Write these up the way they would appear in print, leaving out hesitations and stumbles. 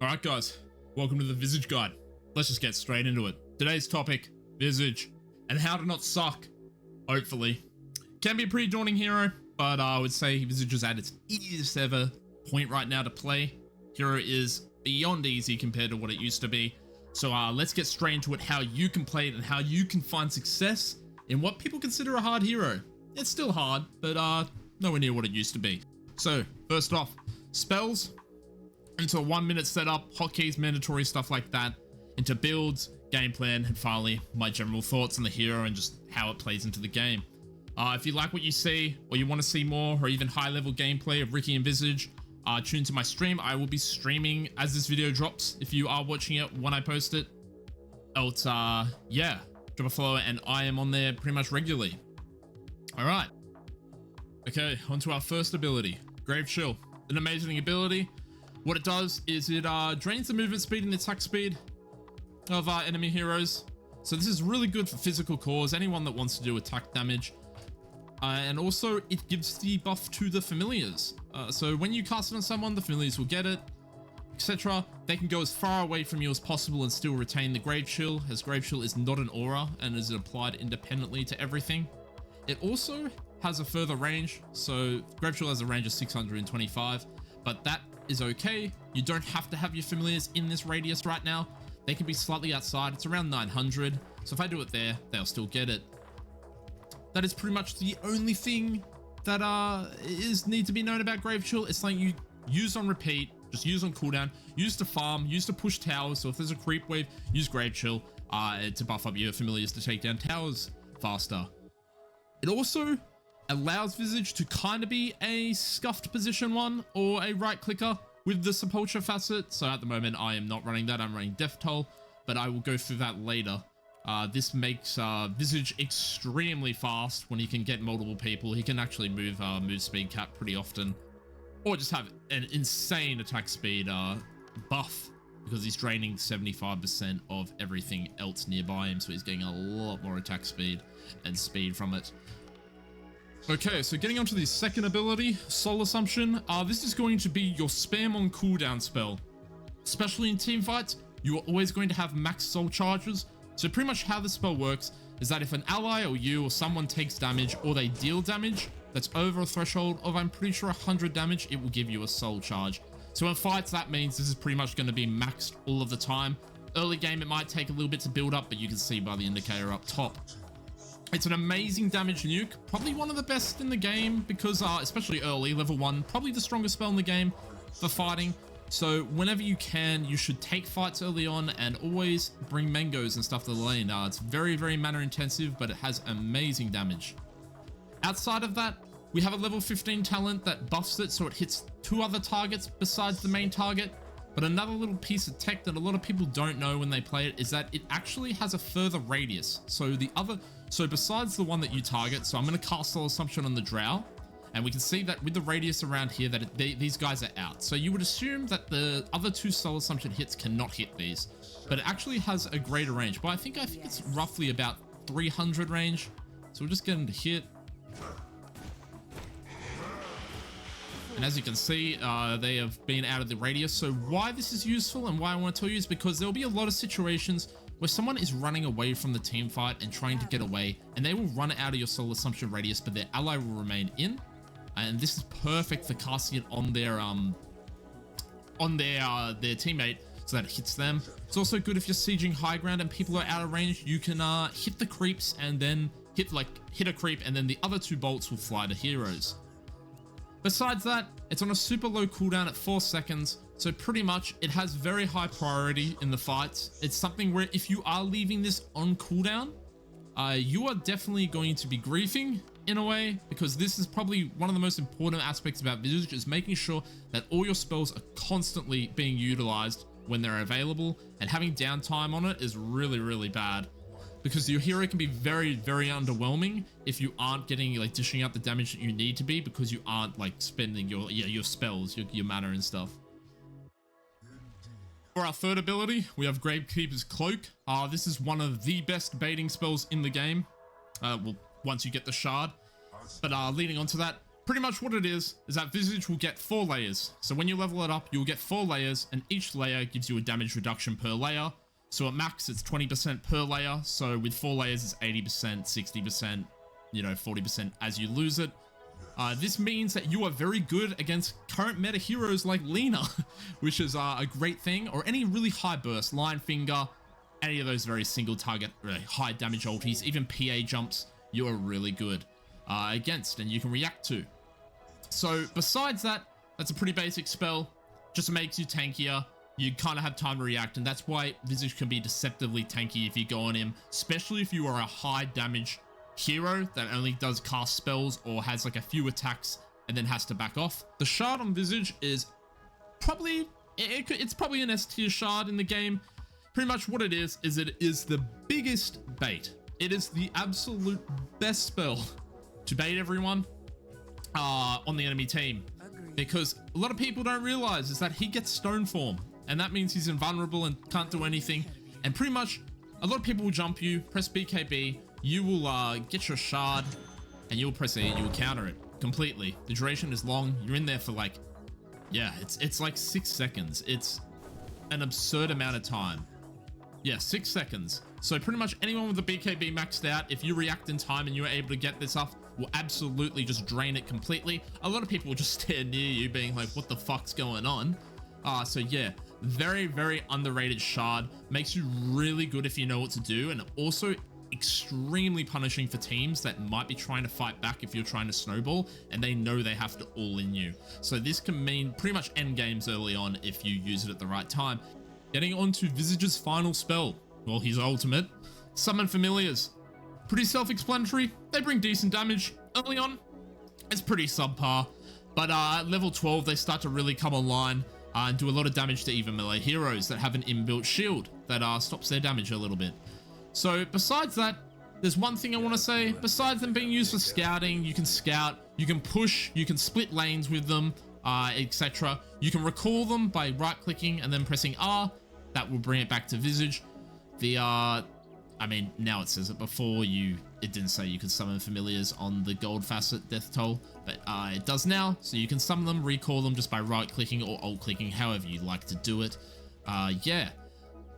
Alright guys, welcome to the Visage guide. Let's just get straight into it. Today's topic, Visage, and how to not suck, hopefully. Can be a pretty daunting hero, but I would say Visage is at its easiest ever point right now to play. Hero is beyond easy compared to what it used to be. So let's get straight into it, how you can play it and how you can find success in what people consider a hard hero. It's still hard, but nowhere near what it used to be. So first off, spells into a 1 minute setup, hotkeys, mandatory stuff like that, into builds, game plan, and finally my general thoughts on the hero and just how it plays into the game. If you like what you see, or you want to see more, or even high level gameplay of Ricky and Visage, tune to my stream. I will be streaming as this video drops if you are watching it when I post it. Else, yeah, drop a follow and I am on there pretty much regularly. Alright. Okay, on to our first ability, Grave Chill. An amazing ability. What it does is it drains the movement speed and the attack speed of enemy heroes. So this is really good for physical cores, anyone that wants to do attack damage. And also it gives the buff to the familiars. So when you cast it on someone, the familiars will get it, etc. They can go as far away from you as possible and still retain the Grave Chill, as Grave Chill is not an aura and is applied independently to everything. It also has a further range, so Grave Chill has a range of 625, but that is okay. You don't have to have your familiars in this radius right now. They can be slightly outside. It's around 900, so if I do it there, they'll still get it. That is pretty much the only thing that need to be known about Grave Chill. It's like you use on repeat, just use on cooldown, use to farm, use to push towers. So if there's a creep wave, use Grave Chill to buff up your familiars to take down towers faster. It also allows Visage to kind of be a scuffed position one or a right clicker with the Sepulchre facet. So at the moment I am not running that, I'm running Death Toll, but I will go through that later. This makes Visage extremely fast when he can get multiple people. He can actually move speed cap pretty often, or just have an insane attack speed buff because he's draining 75% of everything else nearby him, so he's getting a lot more attack speed and speed from it. Okay, so getting onto the second ability, Soul Assumption. This is going to be your spam on cooldown spell. Especially in team fights, you are always going to have max soul charges. So pretty much how the spell works is that if an ally or you or someone takes damage or they deal damage that's over a threshold of, I'm pretty sure 100 damage, it will give you a soul charge. So in fights, that means this is pretty much going to be maxed all of the time. Early game, it might take a little bit to build up, but you can see by the indicator up top. It's an amazing damage nuke, probably one of the best in the game because especially early, level 1, probably the strongest spell in the game for fighting. So whenever you can, you should take fights early on and always bring mangoes and stuff to the lane. It's very, very mana intensive, but it has amazing damage. Outside of that, we have a level 15 talent that buffs it so it hits 2 other targets besides the main target. But another little piece of tech that a lot of people don't know when they play it is that it actually has a further radius. So besides the one that you target, so I'm going to cast Soul Assumption on the Drow, and we can see that with the radius around here that these guys are out. So you would assume that the other 2 Soul Assumption hits cannot hit these, but it actually has a greater range. But I think it's roughly about 300 range. So we'll just get them to hit. And as you can see, they have been out of the radius. So why this is useful and why I want to tell you is because there'll be a lot of situations where someone is running away from the team fight and trying to get away, and they will run out of your Soul Assumption radius, but their ally will remain in. And this is perfect for casting it on their teammate so that it hits them. It's also good if you're sieging high ground and people are out of range. You can hit the creeps and then hit a creep, and then the other 2 bolts will fly to heroes. Besides that, it's on a super low cooldown at 4 seconds, so pretty much it has very high priority in the fights. It's something where if you are leaving this on cooldown, you are definitely going to be griefing in a way, because this is probably one of the most important aspects about Visage, is making sure that all your spells are constantly being utilized when they're available, and having downtime on it is really, really bad. Because your hero can be very, very underwhelming if you aren't getting, dishing out the damage that you need to be, because you aren't, spending your spells, your mana and stuff. For our third ability, we have Gravekeeper's Cloak. This is one of the best baiting spells in the game. Well, once you get the shard. But leading on to that, Pretty much what it is that Visage will get 4 layers. So when you level it up, you'll get 4 layers, and each layer gives you a damage reduction per layer. So at max, it's 20% per layer. So with 4 layers, it's 80%, 60%, 40% as you lose it. This means that you are very good against current meta heroes like Lina, which is a great thing, or any really high burst, Lion Finger, any of those very single target, really high damage ultis, even PA jumps, you are really good against, and you can react to. So besides that, that's a pretty basic spell, just makes you tankier. You kind of have time to react, and that's why Visage can be deceptively tanky if you go on him, especially if you are a high damage hero that only does cast spells or has like a few attacks and then has to back off. The shard on Visage is probably, it's probably an S tier shard in the game. Pretty much what it is it is the biggest bait. It is the absolute best spell to bait everyone on the enemy team, because a lot of people don't realize is that he gets stone form, and that means he's invulnerable and can't do anything. And pretty much a lot of people will jump you, press BKB, you will get your shard, and you'll press A and you'll counter it completely. The duration is long. You're in there for like, yeah, it's like 6 seconds. It's an absurd amount of time. Yeah, 6 seconds. So pretty much anyone with the BKB maxed out, if you react in time and you're able to get this up, will absolutely just drain it completely. A lot of people will just stand near you being like, what the fuck's going on? So yeah, very, very underrated shard. Makes you really good if you know what to do, and also extremely punishing for teams that might be trying to fight back if you're trying to snowball and they know they have to all in you. So this can mean pretty much end games early on if you use it at the right time. Getting on to Visage's final spell, well, his ultimate, Summon Familiars. Pretty self-explanatory. They bring decent damage early on. It's pretty subpar, but at level 12 they start to really come online and do a lot of damage to even melee heroes that have an inbuilt shield that stops their damage a little bit. So besides that, there's one thing I want to say. Besides them being used for scouting, you can scout, you can push, you can split lanes with them, etc. You can recall them by right-clicking and then pressing R. That will bring it back to Visage. I mean, now it says it. Before it didn't say you could summon familiars on the gold facet death toll, but it does now. So you can summon them, recall them just by right-clicking or alt-clicking, however you like to do it. Yeah.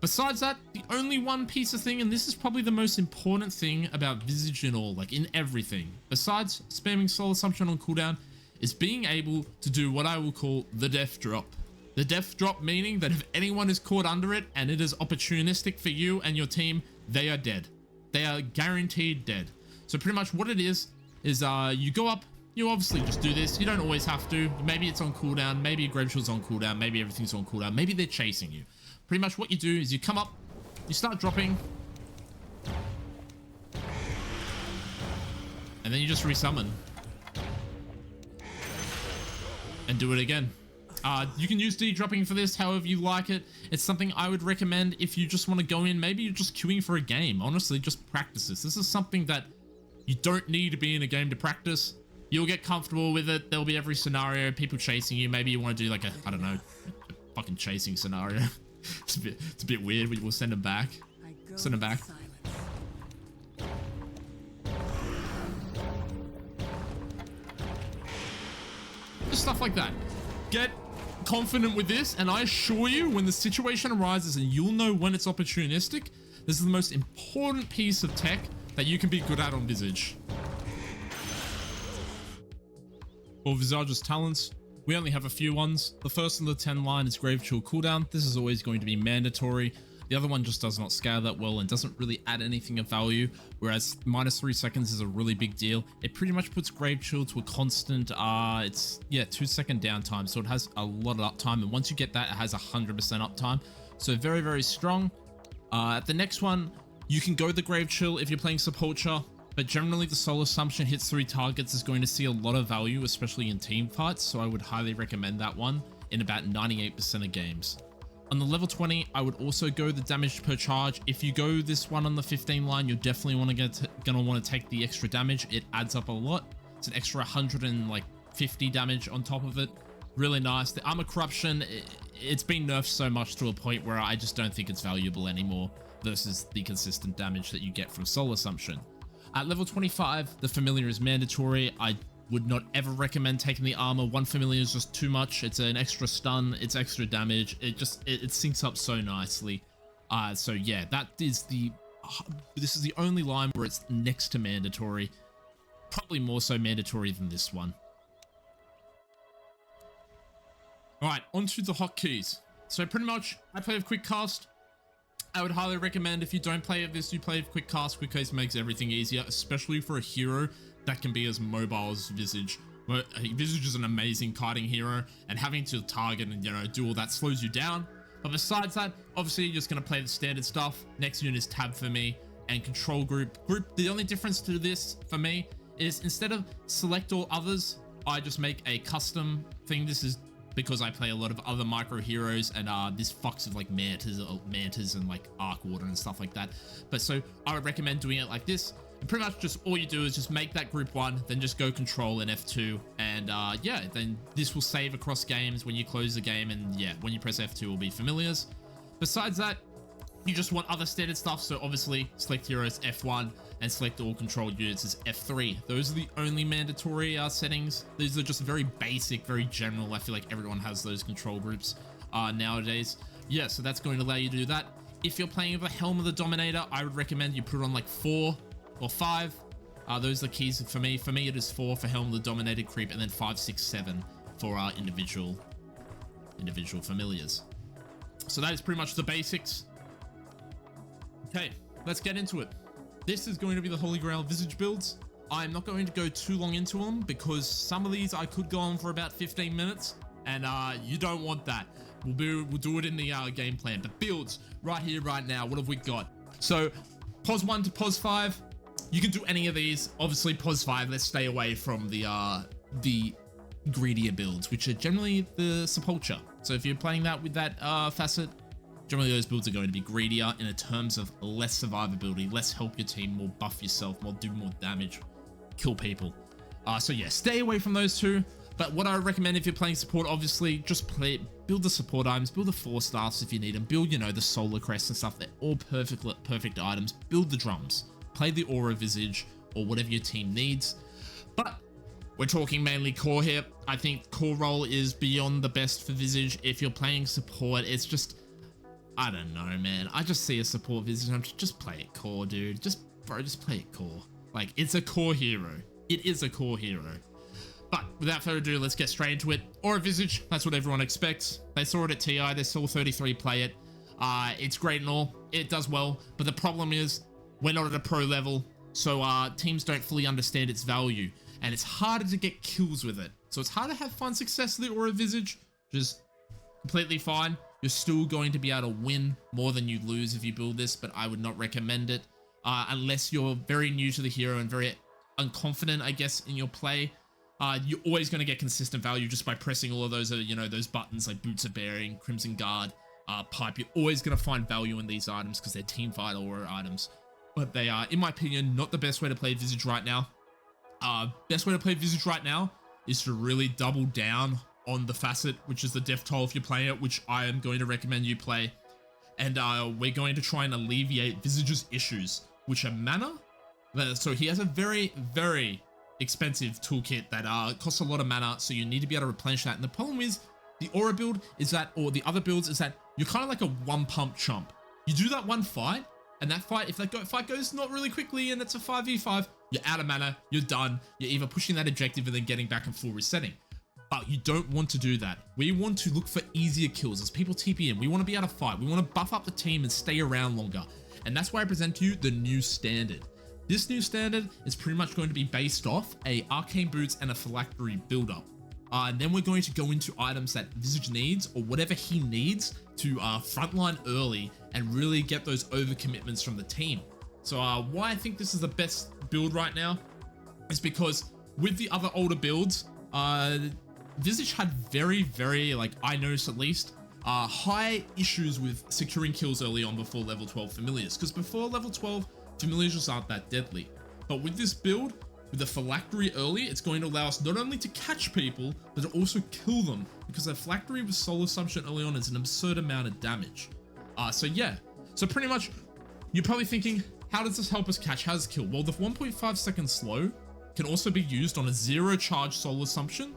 Besides that, the only one piece of thing, and this is probably the most important thing about Visage in all, like in everything, besides spamming Soul Assumption on cooldown, is being able to do what I will call the death drop. The death drop meaning that if anyone is caught under it and it is opportunistic for you and your team, they are dead. They are guaranteed dead. So pretty much what it is you go up, you obviously just do this. You don't always have to. Maybe it's on cooldown, maybe your Grave Shield's on cooldown, maybe everything's on cooldown, maybe they're chasing you. Pretty much what you do is you come up, you start dropping, and then you just resummon and do it again. You can use D-dropping for this however you like it. It's something I would recommend if you just want to go in. Maybe you're just queuing for a game. Honestly, just practice this. This is something that you don't need to be in a game to practice. You'll get comfortable with it. There'll be every scenario, people chasing you. Maybe you want to do like a, I don't know, a fucking chasing scenario. It's a bit weird, but we'll send them back. Send them back. Just stuff like that. Get confident with this, and I assure you, when the situation arises and you'll know when it's opportunistic, this is the most important piece of tech that you can be good at on Visage. For Visage's talents, we only have a few ones. The first in the 10 line is Grave Chill cooldown. This is always going to be mandatory. The other one just does not scale that well and doesn't really add anything of value, whereas -3 seconds is a really big deal. It pretty much puts Grave Chill to a constant, it's, yeah, 2-second downtime, so it has a lot of uptime, and once you get that, it has 100% uptime, so very, very strong. At the next one, you can go the Grave Chill if you're playing Sepulchre, but generally the Soul Assumption hits 3 targets is going to see a lot of value, especially in team fights, so I would highly recommend that one in about 98% of games. On the level 20, I would also go the damage per charge. If you go this one on the 15 line, you're definitely gonna want to take the extra damage. It adds up a lot. It's an extra 150 damage on top of it. Really nice. The Armor Corruption, it's been nerfed so much to a point where I just don't think it's valuable anymore versus the consistent damage that you get from Soul Assumption. At level 25, the Familiar is mandatory. I Would not ever recommend taking the armor. 1 familiar is just too much. It's an extra stun, it's extra damage. It syncs up so nicely. So yeah, this is the only line where it's next to mandatory. Probably more so mandatory than this one. Alright, onto the hotkeys. So pretty much, I play with quick cast. I would highly recommend if you don't play with this, you play with quick cast. Quick cast makes everything easier, especially for a hero that can be as mobile as Visage. Visage is an amazing kiting hero, and having to target and, you know, do all that slows you down. But besides that, obviously you're just going to play the standard stuff. Next unit is tab for me, and control group. The only difference to this for me is instead of select all others, I just make a custom thing. This is because I play a lot of other micro heroes, and this fucks with like mantas and like arc water and stuff like that. But so I would recommend doing it like this. And pretty much just all you do is just make that group 1, then just go control and F2, and yeah, then this will save across games when you close the game, and yeah, when you press F2 will be familiars. Besides that, you just want other standard stuff, so obviously select heroes F1 and select all control units as F3. Those are the only mandatory settings. These are just very basic, very general. I feel like everyone has those control groups nowadays. Yeah, so that's going to allow you to do that. If you're playing with a Helm of the Dominator, I would recommend you put it on like 4 or 5. Those are the keys for me. For me, it is 4 for Helm of the Dominator creep, and then 5, 6, 7 for our individual familiars. So that is pretty much the basics. Okay, let's get into it. This is going to be the Holy Grail Visage builds. I'm not going to go too long into them because some of these I could go on for about 15 minutes, and you don't want that. We'll do it in the game plan. But builds right here, right now. What have we got? So pos 1 to pos 5. You can do any of these. Obviously, pos 5. Let's stay away from the greedier builds, which are generally the Sepulchre. So if you're playing that with that facet, generally those builds are going to be greedier in terms of less survivability, less help your team, more buff yourself, do more damage, kill people. So yeah, stay away from those two. But what I recommend if you're playing support, obviously, just build the support items, build the 4 staffs if you need them, build, you know, the solar crest and stuff. They're all perfect items. Build the drums, play the aura Visage or whatever your team needs. But we're talking mainly core here. I think core role is beyond the best for Visage. If you're playing support, it's just, I don't know, man. I just see a support Visage and just play it core, dude. Just play it core. Like, it's a core hero. It is a core hero. But without further ado, let's get straight into it. Aura Visage, that's what everyone expects. They saw it at TI, they saw 33 play it. It's great and all, it does well, but the problem is we're not at a pro level, so teams don't fully understand its value, and it's harder to get kills with it. So it's hard to have fun success with the Aura Visage, which is completely fine. You're still going to be able to win more than you lose if you build this, but I would not recommend it unless you're very new to the hero and very unconfident, I guess, in your play. You're always going to get consistent value just by pressing all of those, you know, those buttons like Boots of Bearing, Crimson Guard, Pipe. You're always going to find value in these items because they're team fight aura items. But they are, in my opinion, not the best way to play Visage right now. Best way to play Visage right now is to really double down on the facet, which is the death toll if you're playing it, which I am going to recommend you play. And we're going to try and alleviate Visage's issues, which are mana. So he has a very, very expensive toolkit that costs a lot of mana, so you need to be able to replenish that. And the problem is the aura build is that, or the other builds is that you're kind of like a one pump chump. You do that one fight, and that fight, if that fight goes not really quickly and it's a 5v5, you're out of mana, you're done. You're either pushing that objective and then getting back and full resetting. But you don't want to do that. We want to look for easier kills as people TP in. We want to be able to fight. We want to buff up the team and stay around longer. And that's why I present to you the new standard. This new standard is pretty much going to be based off a Arcane Boots and a Phylactery build-up. And then we're going to go into items that Visage needs, or whatever he needs, to frontline early and really get those overcommitments from the team. So why I think this is the best build right now is because with the other older builds, Visage had very, very, like I noticed at least, high issues with securing kills early on before level 12 familiars. Because before level 12, familiars just aren't that deadly. But with this build, with the Phylactery early, it's going to allow us not only to catch people, but to also kill them. Because the Phylactery with Soul Assumption early on is an absurd amount of damage. So yeah. So pretty much, you're probably thinking, how does this help us catch? How does this kill? Well, the 1.5 second slow can also be used on a 0 charge soul assumption,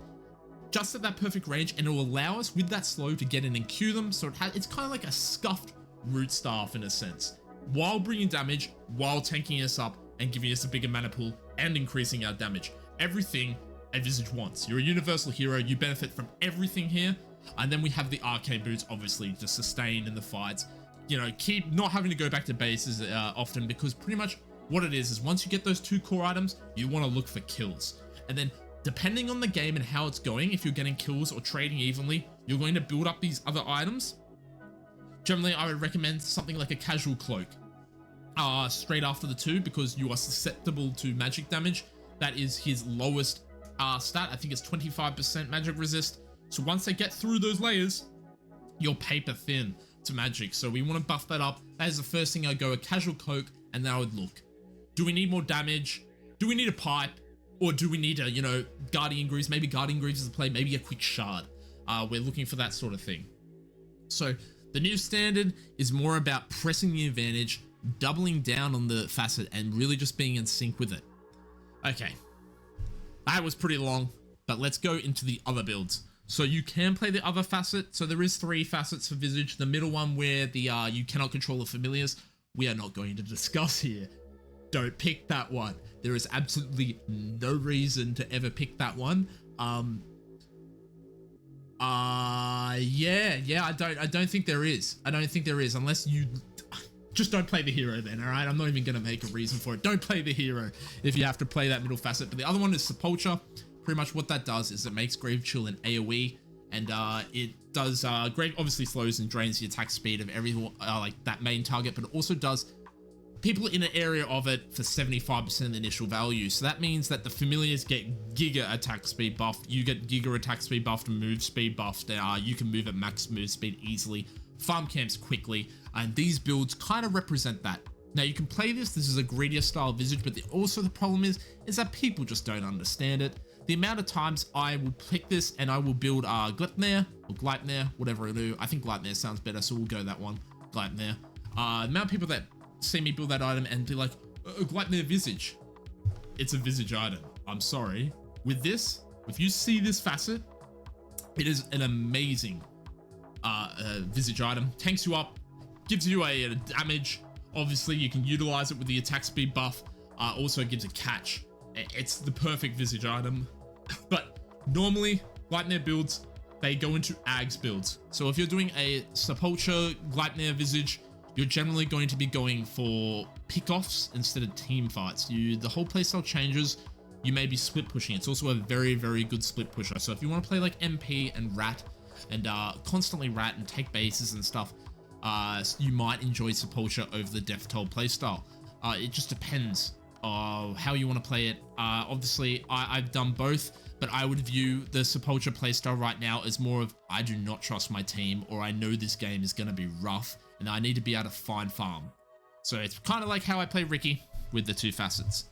just at that perfect range, and it will allow us with that slow to get in and Q them. So it's kind of like a scuffed root staff in a sense, while bringing damage, while tanking us up and giving us a bigger mana pool and increasing our damage. Everything a Visage wants. You're a universal hero, you benefit from everything here. And then we have the arcane boots, obviously, to sustain in the fights. You know, keep not having to go back to bases often, because pretty much what it is once you get those 2 core items, you want to look for kills. And then depending on the game and how it's going, if you're getting kills or trading evenly, you're going to build up these other items. Generally, I would recommend something like a casual cloak straight after the 2, because you are susceptible to magic damage. That is his lowest stat. I think it's 25% magic resist. So once they get through those layers, you're paper thin to magic. So we want to buff that up. That is the first thing I go, a casual cloak, and then I would look. Do we need more damage? Do we need a pipe? Or do we need a, you know, Guardian Greaves? Maybe Guardian Greaves is the play, maybe a quick shard. We're looking for that sort of thing. So the new standard is more about pressing the advantage, doubling down on the facet, and really just being in sync with it. Okay, that was pretty long, but let's go into the other builds. So you can play the other facet. So there is 3 facets for Visage. The middle one where the you cannot control the familiars, we are not going to discuss here. Don't pick that one. There is absolutely no reason to ever pick that one. Yeah, I don't think there is. I don't think there is, unless you just don't play the hero then, all right? I'm not even gonna make a reason for it. Don't play the hero if you have to play that middle facet. But the other one is Sepulchre. Pretty much what that does is it makes Grave Chill an AoE, and it does Grave obviously slows and drains the attack speed of everyone, like that main target, but it also does people in an area of it for 75% of the initial value. So that means that the familiars get giga attack speed buffed, you get giga attack speed buffed and move speed buffed. You can move at max move speed easily, farm camps quickly, and these builds kind of represent that. Now you can play this is a greedier style Visage, but also the problem is that people just don't understand it. The amount of times I will pick this and I will build Gleipnir or Gleipnir, whatever I do. I think Gleipnir sounds better, so we'll go that one, Gleipnir. The amount of people that see me build that item and be like, Gleipnir Visage. It's a Visage item. I'm sorry. With this, if you see this facet, it is an amazing Visage item. Tanks you up, gives you a damage. Obviously, you can utilize it with the attack speed buff. Also gives a catch. It's the perfect Visage item. But normally, Gleipnir builds, they go into Ags builds. So if you're doing a Sepulchre Gleipnir Visage, you're generally going to be going for pickoffs instead of team fights. The whole playstyle changes. You may be split pushing. It's also a very, very good split pusher. So if you want to play like MP and Rat and constantly Rat and take bases and stuff, you might enjoy Sepulchre over the Death Toll playstyle. It just depends how you want to play it. Obviously, I've done both, but I would view the Sepulchre playstyle right now as more of, I do not trust my team, or I know this game is going to be rough, and I need to be able to find farm. So it's kind of like how I play Ricky with the 2 facets.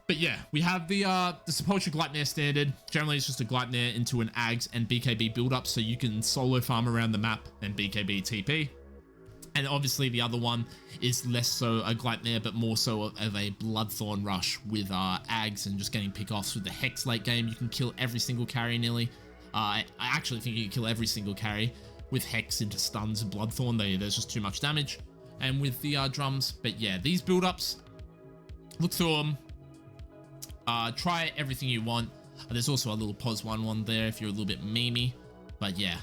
But yeah, we have the Sepulchre Gleipnir standard. Generally, it's just a Gleipnir into an Ags and BKB build-up, so you can solo farm around the map and BKB TP. And obviously, the other one is less so a Gleipnir, but more so of a Bloodthorn rush with Ags and just getting pick-offs with the Hex late game. You can kill every single carry nearly. I actually think you can kill every single carry with Hex into stuns and Bloodthorn. There's just too much damage. And with the drums. But yeah, these build-ups, look through them. Try everything you want. There's also a little POS 1 there if you're a little bit memey. But yeah.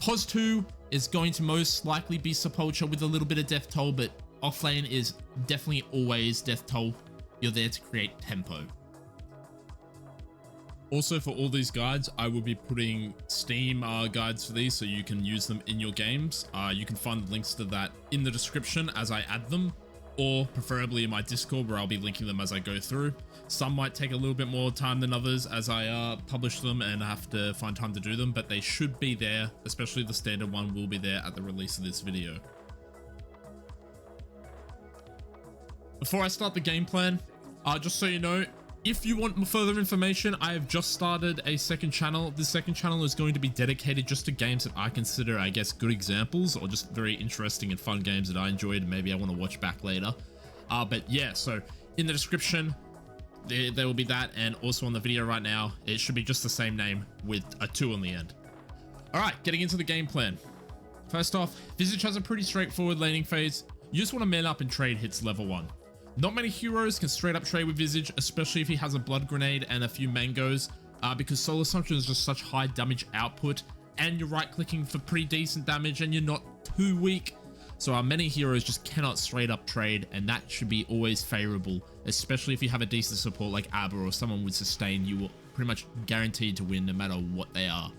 POS 2 is going to most likely be Sepulchre with a little bit of Death Toll, but offlane is definitely always Death Toll. You're there to create tempo. Also, for all these guides, I will be putting Steam guides for these so you can use them in your games. You can find the links to that in the description as I add them, or preferably in my Discord where I'll be linking them as I go through. Some might take a little bit more time than others as I publish them and have to find time to do them, but they should be there, especially the standard one will be there at the release of this video. Before I start the game plan, just so you know, if you want further information, I have just started a second channel. This second channel is going to be dedicated just to games that I consider, I guess, good examples or just very interesting and fun games that I enjoyed and maybe I want to watch back later. But yeah, so in the description, there will be that, and also on the video right now, it should be just the same name with a 2 on the end. All right, getting into the game plan. First off, Visage has a pretty straightforward laning phase. You just want to man up and trade hits level 1. Not many heroes can straight up trade with Visage, especially if he has a blood grenade and a few mangoes, because Soul Assumption is just such high damage output, and you're right clicking for pretty decent damage and you're not too weak. So many heroes just cannot straight up trade, and that should be always favorable, especially if you have a decent support like Abba or someone with sustain. You will pretty much guaranteed to win no matter what they are.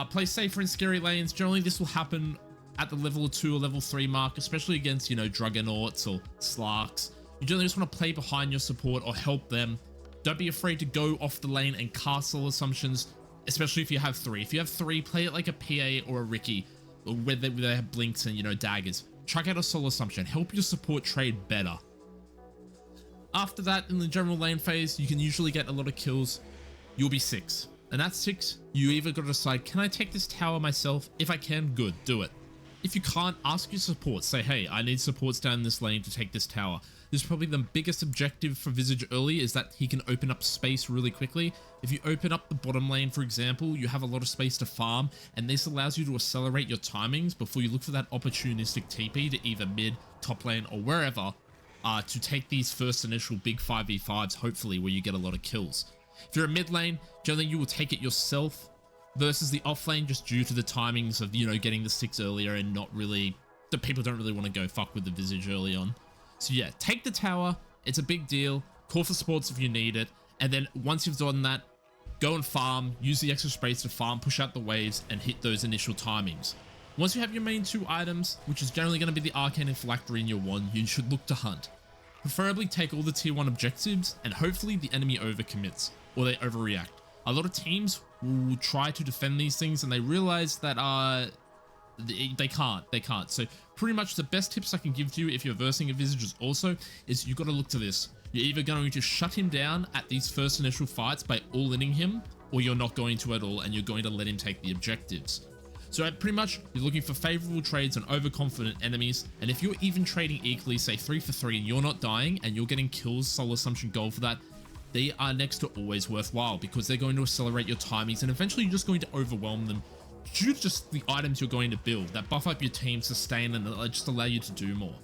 Play safer in scary lanes. Generally this will happen at the level 2 or level 3 mark, especially against, you know, Druggernauts or Slarks. You generally just want to play behind your support or help them. Don't be afraid to go off the lane and cast Soul Assumptions, especially if you have 3. If you have 3, play it like a PA or a Ricky, where they have blinks and, you know, daggers. Chuck out a Soul Assumption. Help your support trade better. After that, in the general lane phase, you can usually get a lot of kills. You'll be 6. And at 6, you either got to decide, can I take this tower myself? If I can, good, do it. If you can't, ask your support. Say, hey, I need supports down this lane to take this tower. This is probably the biggest objective for Visage early, is that he can open up space really quickly. If you open up the bottom lane, for example, you have a lot of space to farm, and this allows you to accelerate your timings before you look for that opportunistic TP to either mid, top lane, or wherever, to take these first initial big 5v5s, hopefully, where you get a lot of kills. If you're a mid lane, generally you will take it yourself, versus the off lane, just due to the timings of, you know, getting the 6 earlier and not really, the people don't really want to go fuck with the Visage early on. So yeah, take the tower. It's a big deal. Call for supports if you need it. And then once you've done that, go and farm, use the extra space to farm, push out the waves, and hit those initial timings. Once you have your main 2 items, which is generally going to be the Arcane and Phylactery in your 1, you should look to hunt. Preferably take all the tier 1 objectives, and hopefully the enemy overcommits, or they overreact. A lot of teams will try to defend these things, and they realize that they can't. So pretty much the best tips I can give to you if you're versing a Visage is you've got to look to this. You're either going to shut him down at these first initial fights by all-inning him, or you're not going to at all, and you're going to let him take the objectives. So pretty much, you're looking for favorable trades on overconfident enemies, and if you're even trading equally, say 3 for 3, and you're not dying, and you're getting kills, Soul Assumption gold for that, they are next to always worthwhile, because they're going to accelerate your timings, and eventually you're just going to overwhelm them due to just the items you're going to build that buff up your team, sustain, and just allow you to do more.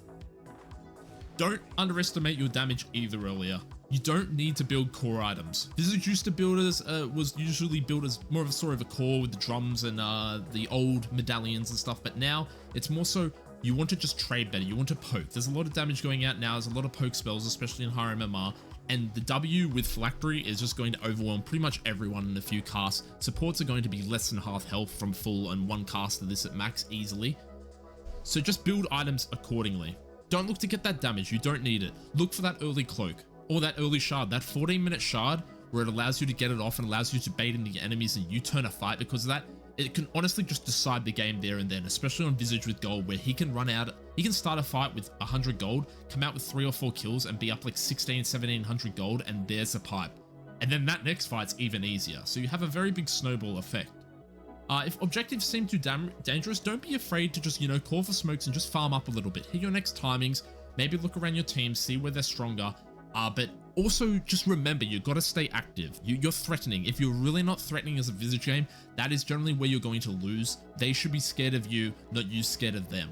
Don't underestimate your damage either earlier. You don't need to build core items. Visage used to build as, was usually built as more of a sort of a core with the drums and the old medallions and stuff, but now it's more so you want to just trade better, you want to poke. There's a lot of damage going out now, there's a lot of poke spells, especially in higher MMR, and the W with Phylactery is just going to overwhelm pretty much everyone in a few casts. Supports are going to be less than half health from full and 1 cast of this at max easily. So just build items accordingly. Don't look to get that damage, you don't need it. Look for that early cloak, or that early shard, that 14-minute shard where it allows you to get it off and allows you to bait into your enemies and you turn a fight. Because of that, it can honestly just decide the game there and then, especially on Visage with gold, where he can run out, he can start a fight with 100 gold, come out with 3 or 4 kills and be up like 1700 gold, and there's the pipe. And then that next fight's even easier. So you have a very big snowball effect. If objectives seem too dangerous, don't be afraid to just, you know, call for smokes and just farm up a little bit. Hit your next timings, maybe look around your team, see where they're stronger. But also just remember, you've got to stay active. You're threatening. If you're really not threatening as a Visage game, that is generally where you're going to lose. They should be scared of you, not you scared of them.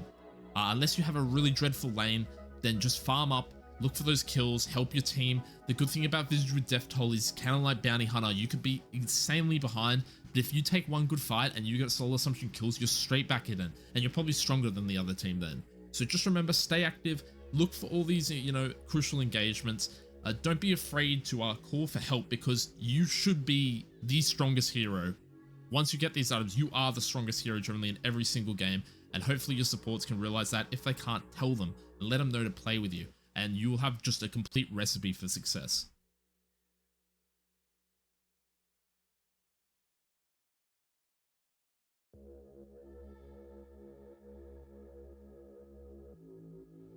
Unless you have a really dreadful lane, then just farm up, look for those kills, help your team. The good thing about Visage with Death Toll is kind of like Bounty Hunter. You could be insanely behind, but if you take one good fight and you get Soul Assumption kills, you're straight back in it, and you're probably stronger than the other team then. So just remember, stay active, look for all these, you know, crucial engagements. Don't be afraid to call for help, because you should be the strongest hero. Once you get these items, you are the strongest hero generally in every single game, and hopefully your supports can realize that. If they can't, tell them and let them know to play with you, and you will have just a complete recipe for success.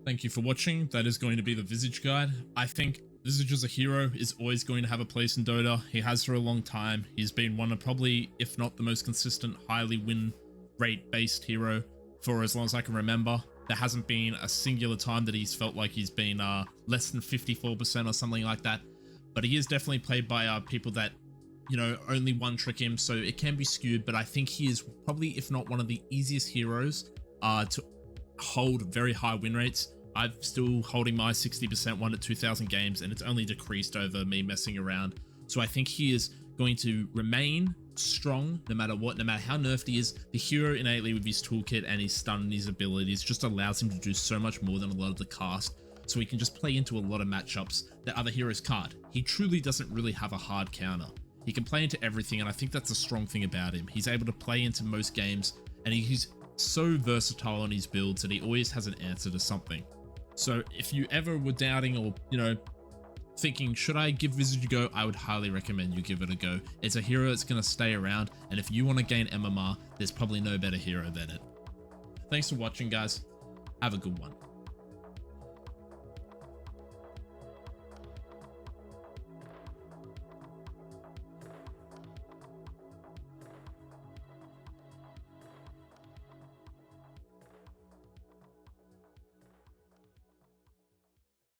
Thank you for watching. That is going to be the Visage guide. I think Visage as a hero is always going to have a place in Dota. He has for a long time. He's been one of probably, if not the most consistent, highly win rate based hero for as long as I can remember. There hasn't been a singular time that he's felt like he's been less than 54% or something like that. but he is definitely played by people that, you know, only one trick him, so it can be skewed. But I think he is probably, if not one of the easiest heroes to hold very high win rates. I'm still holding my 60% won at 2,000 games, and it's only decreased over me messing around. So I think he is going to remain strong no matter what, no matter how nerfed he is. The hero innately with his toolkit and his stun and his abilities just allows him to do so much more than a lot of the cast. So he can just play into a lot of matchups that other heroes can't. He truly doesn't really have a hard counter. He can play into everything, and I think that's a strong thing about him. He's able to play into most games, and he's so versatile on his builds that he always has an answer to something. So if you ever were doubting or, you know, thinking, should I give Visage a go? I would highly recommend you give it a go. It's a hero that's going to stay around, and if you want to gain MMR, there's probably no better hero than it. Thanks for watching, guys. Have a good one.